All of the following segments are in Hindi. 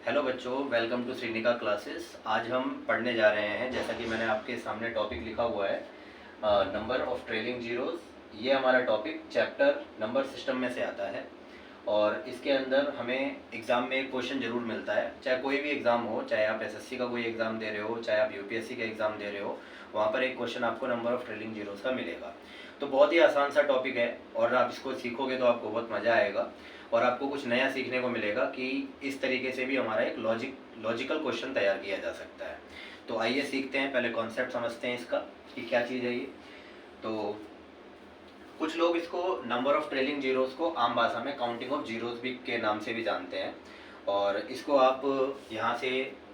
हेलो बच्चों, वेलकम टू श्रीनिका क्लासेस। आज हम पढ़ने जा रहे हैं, जैसा कि मैंने आपके सामने टॉपिक लिखा हुआ है, नंबर ऑफ ट्रेलिंग जीरोस। ये हमारा टॉपिक चैप्टर नंबर सिस्टम में से आता है और इसके अंदर हमें एग्ज़ाम में एक क्वेश्चन ज़रूर मिलता है। चाहे कोई भी एग्ज़ाम हो, चाहे आप एसएससी का कोई एग्ज़ाम दे रहे हो, चाहे आप यूपीएससी का एग्ज़ाम दे रहे हो, वहाँ पर एक क्वेश्चन आपको नंबर ऑफ ट्रेलिंग जीरोस का मिलेगा। तो बहुत ही आसान सा टॉपिक है और आप इसको सीखोगे तो आपको बहुत मज़ा आएगा और आपको कुछ नया सीखने को मिलेगा कि इस तरीके से भी हमारा एक लॉजिकल क्वेश्चन तैयार किया जा सकता है। तो आइए सीखते हैं, पहले कॉन्सेप्ट समझते हैं इसका कि क्या चीज़ है ये। तो कुछ लोग इसको नंबर ऑफ ट्रेलिंग जीरोस को आम भाषा में काउंटिंग ऑफ जीरोस भी के नाम से भी जानते हैं। और इसको आप यहाँ से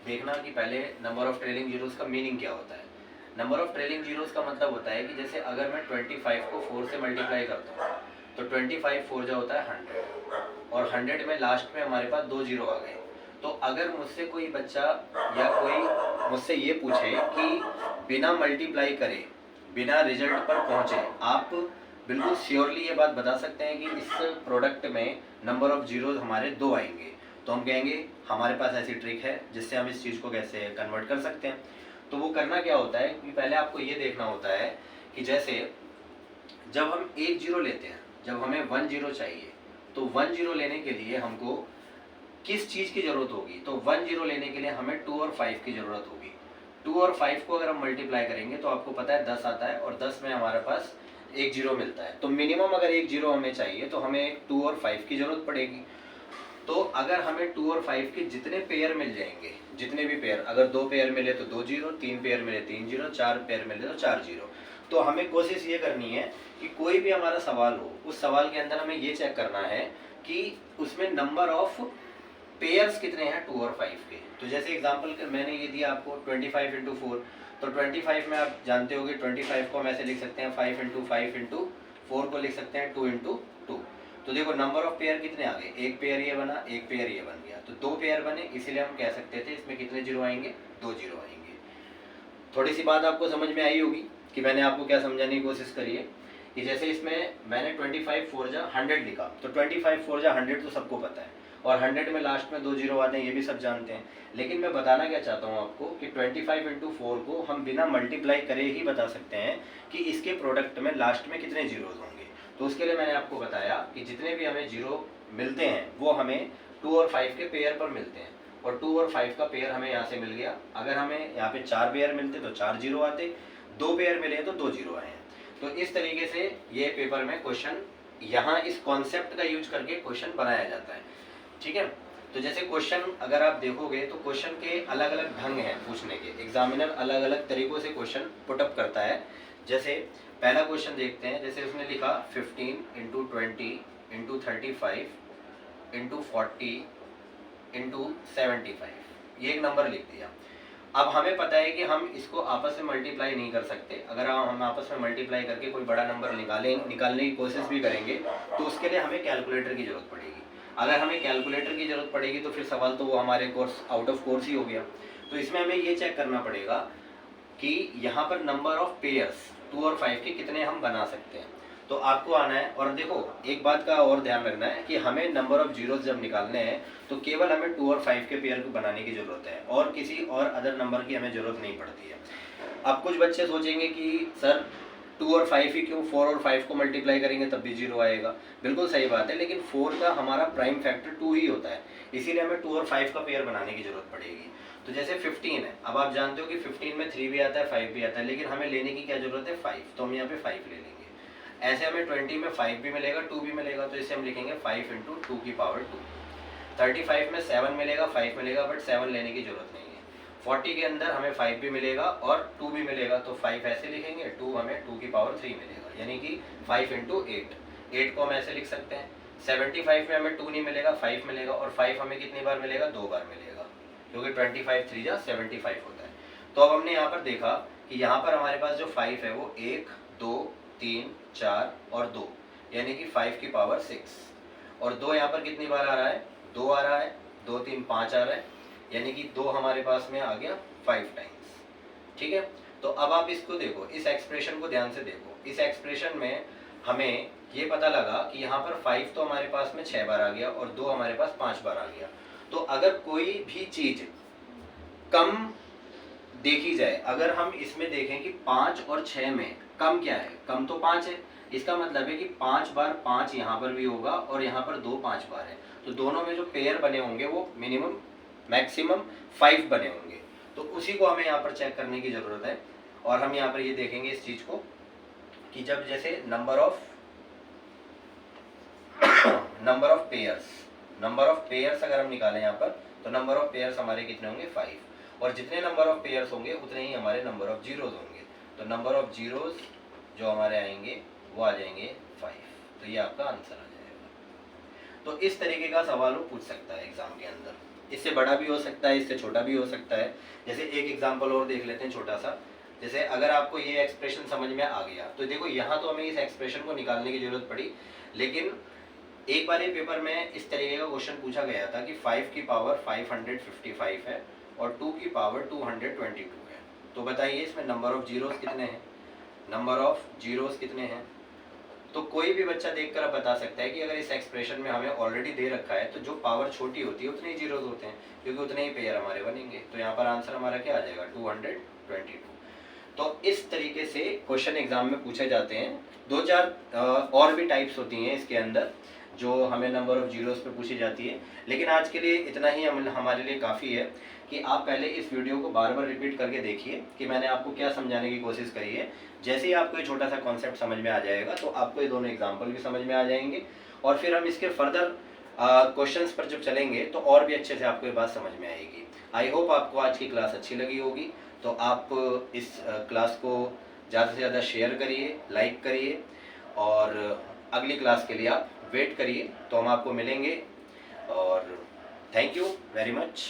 देखना कि पहले नंबर ऑफ ट्रेलिंग जीरोस का मीनिंग क्या होता है। नंबर ऑफ ट्रेलिंग जीरोस का मतलब होता है कि जैसे अगर मैं 25 को 4 से मल्टीप्लाई करता हूँ तो 25 4 जो होता है 100 और 100 में लास्ट में हमारे पास 2 जीरो आ गए। तो अगर मुझसे कोई बच्चा या कोई मुझसे ये पूछे कि बिना मल्टीप्लाई करे, बिना रिजल्ट पर पहुँचे, आप बिल्कुल श्योरली ये बात बता सकते हैं कि इस प्रोडक्ट में नंबर ऑफ जीरोज हमारे 2 आएंगे, तो हम कहेंगे हमारे पास ऐसी ट्रिक है जिससे हम इस चीज़ को कैसे कन्वर्ट कर सकते हैं। तो वो करना क्या होता है कि पहले आपको ये देखना होता है कि जैसे जब हम एक जीरो लेते हैं, जब हमें 1 जीरो चाहिए, तो 1 जीरो लेने के लिए हमको किस चीज़ की ज़रूरत होगी। तो 1 जीरो लेने के लिए हमें 2 और 5 की ज़रूरत होगी। 2 और 5 को अगर हम मल्टीप्लाई करेंगे तो आपको पता है 10 आता है और 10 में हमारे पास एक जीरो मिलता है। तो मिनिमम अगर एक जीरो हमें चाहिए तो हमें 2 और 5 की ज़रूरत पड़ेगी। तो अगर हमें 2 और 5 के जितने पेयर मिल जाएंगे, जितने भी पेयर, अगर 2 पेयर मिले तो 2 जीरो, 3 पेयर मिले 3 जीरो, 4 पेयर मिले तो 4 जीरो। तो हमें कोशिश ये करनी है कि कोई भी हमारा सवाल हो, उस सवाल के अंदर हमें ये चेक करना है कि उसमें नंबर ऑफ पेयर्स कितने हैं 2 और 5 के। तो जैसे एग्जांपल मैंने ये दिया आपको 25 इंटू 4, तो 25 में आप जानते होगे 25 को हम ऐसे लिख सकते हैं 5 इंटू 5 इंटू 4 को लिख सकते हैं 2 इंटू 2। तो देखो नंबर ऑफ पेयर कितने आ गए, एक पेयर ये बना, एक पेयर ये बन गया, तो 2 पेयर बने, इसीलिए हम कह सकते थे इसमें कितने जीरो आएंगे, 2 जीरो आएंगे। थोड़ी सी बात आपको समझ में आई होगी कि मैंने आपको क्या समझाने की कोशिश करी है कि जैसे इसमें मैंने 25 4 जा 100 लिखा, तो 25 4 जा 100 तो सबको पता है और 100 में लास्ट में 2 जीरो आते हैं, ये भी सब जानते हैं। लेकिन मैं बताना क्या चाहता हूँ आपको कि 25 इंटू 4 को हम बिना मल्टीप्लाई करे ही बता सकते हैं कि इसके प्रोडक्ट में लास्ट में कितने जीरोज होंगे। तो उसके लिए मैंने आपको बताया कि जितने भी हमें जीरो मिलते हैं वो हमें 2 और 5 के पेयर पर मिलते हैं और 2 और 5 का पेयर हमें यहाँ से मिल गया। अगर हमें यहाँ पे 4 पेयर मिलते तो 4 जीरो आते, 2 पेयर मिले तो 2 जीरो आए हैं। तो इस तरीके से ये पेपर में क्वेश्चन, यहाँ इस कॉन्सेप्ट का यूज करके क्वेश्चन बनाया जाता है, ठीक है। तो जैसे क्वेश्चन अगर आप देखोगे तो क्वेश्चन के अलग अलग ढंग हैं पूछने के, एग्जामिनर अलग अलग तरीकों से क्वेश्चन पुटअप करता है। जैसे पहला क्वेश्चन देखते हैं, जैसे उसने लिखा 15 इंटू 20 इंटू 35 इंटू 40 इंटू 75, ये एक नंबर लिख दिया। अब हमें पता है कि हम इसको आपस में मल्टीप्लाई नहीं कर सकते। अगर हम आपस में मल्टीप्लाई करके कोई बड़ा नंबर निकालने की कोशिश भी करेंगे तो उसके लिए हमें कैलकुलेटर की जरूरत पड़ेगी। अगर हमें कैलकुलेटर की जरूरत पड़ेगी तो फिर सवाल तो वो हमारे कोर्स आउट ऑफ कोर्स ही हो गया। तो इसमें हमें ये चेक करना पड़ेगा कि यहाँ पर नंबर ऑफ पेयर्स 2 और 5 के कितने हम बना सकते हैं। तो आपको आना है और देखो एक बात का और ध्यान रखना है कि हमें नंबर ऑफ जीरोस जब निकालने हैं तो केवल हमें 2 और 5 के पेयर को बनाने की जरूरत है और किसी और अदर नंबर की हमें जरूरत नहीं पड़ती है। अब कुछ बच्चे सोचेंगे कि सर 2 और 5 ही क्यों, 4 और 5 को मल्टीप्लाई करेंगे तब भी जीरो आएगा। बिल्कुल सही बात है, लेकिन 4 का हमारा प्राइम फैक्टर 2 ही होता है, इसीलिए हमें 2 और 5 का पेयर बनाने की जरूरत पड़ेगी। तो जैसे 15 है, अब आप जानते हो कि 15 में 3 भी आता है 5 भी आता है, लेकिन हमें लेने की क्या जरूरत है 5, तो हम यहाँ पे 5 ले लेंगे। ऐसे हमें 20 में 5 भी मिलेगा 2 भी मिलेगा, तो इसे हम लिखेंगे 5 इंटू 2 की पावर 2। 35 में 7 मिलेगा 5 मिलेगा, बट 7 लेने की जरूरत नहीं है। 40 के अंदर हमें 5 भी मिलेगा और 2 भी मिलेगा, तो 5 ऐसे लिखेंगे, 2 हमें 2 की पावर 3 मिलेगा, यानी कि 5 इंटू 8 को हम ऐसे लिख सकते हैं। 75 में हमें 2 नहीं मिलेगा 5 मिलेगा, और 5 हमें कितनी बार मिलेगा, 2 बार मिलेगा, क्योंकि 25 3 जा 75 होता है। तो अब हमने यहाँ पर देखा कि यहाँ पर हमारे पास जो 5 है वो 1 2 3 4 और 2, यानी कि 5 की पावर 6, और 2 यहाँ पर कितनी बार आ रहा है, 2 आ रहा है, 2 3 5 आ रहा है, यानी कि 2 हमारे पास में आ गया 5 टाइम्स, ठीक है। तो अब आप इसको देखो, इस एक्सप्रेशन को ध्यान से देखो। इस एक्सप्रेशन में हमें ये पता लगा कि यहाँ पर 5 तो हमारे पास में 6 बार आ गया और 2 हमारे पास 5 बार आ गया। तो अगर कोई भी चीज़ कम देखी जाए, अगर हम इसमें देखें कि 5 और 6 में कम क्या है, कम तो 5 है, इसका मतलब है कि 5 बार 5 यहाँ पर भी होगा और यहाँ पर 2 5 बार है, तो दोनों में जो पेयर बने होंगे वो मिनिमम मैक्सिमम 5 बने होंगे। तो उसी को हमें यहाँ पर चेक करने की ज़रूरत है। और हम यहाँ पर ये देखेंगे इस चीज़ को कि जब जैसे नंबर ऑफ पेयर्स अगर हम निकालें यहाँ पर, तो नंबर ऑफ पेयर्स हमारे कितने होंगे 5, और जितने नंबर ऑफ पेयर्स होंगे उतने ही हमारे नंबर ऑफ जीरोज होंगे। तो नंबर ऑफ जीरोज जो हमारे आएंगे वो आ जाएंगे 5। तो ये आपका आंसर आ जाएगा। तो इस तरीके का सवाल वो पूछ सकता है एग्जाम के अंदर, इससे बड़ा भी हो सकता है, इससे छोटा भी हो सकता है। जैसे एक एग्जाम्पल और देख लेते हैं छोटा सा। जैसे अगर आपको ये एक्सप्रेशन समझ में आ गया, तो देखो यहाँ तो हमें इस एक्सप्रेशन को निकालने की जरूरत पड़ी, लेकिन एक बार ये पेपर में इस तरीके का क्वेश्चन पूछा गया था कि 5 की पावर 555 है और 2 की पावर 222 है। तो बताइए इसमें नंबर ऑफ जीरोस कितने हैं, नंबर ऑफ जीरोस कितने हैं। तो कोई भी बच्चा देखकर बता सकता है कि अगर इस एक्सप्रेशन में हमें ऑलरेडी दे रखा है तो जो पावर छोटी होती है उतने ही जीरोस होते हैं, क्योंकि उतने ही पेयर हमारे बनेंगे। तो यहाँ पर आंसर हमारा क्या आ जाएगा 222। तो इस तरीके से क्वेश्चन एग्जाम में पूछे जाते हैं। 2-4 और भी टाइप्स होती हैं इसके अंदर जो हमें नंबर ऑफ जीरोस पे पूछी जाती है, लेकिन आज के लिए इतना ही हमारे लिए काफ़ी है कि आप पहले इस वीडियो को बार बार रिपीट करके देखिए कि मैंने आपको क्या समझाने की कोशिश करी है। जैसे ही आपको ये छोटा सा कॉन्सेप्ट समझ में आ जाएगा तो आपको ये दोनों एग्जाम्पल भी समझ में आ जाएंगे, और फिर हम इसके फर्दर क्वेश्चंस पर जब चलेंगे तो और भी अच्छे से आपको ये बात समझ में आएगी। आई होप आपको आज की क्लास अच्छी लगी होगी। तो आप इस क्लास को ज़्यादा से ज़्यादा शेयर करिए, लाइक करिए, और अगली क्लास के लिए आप वेट करिए। तो हम आपको मिलेंगे, और थैंक यू वेरी मच।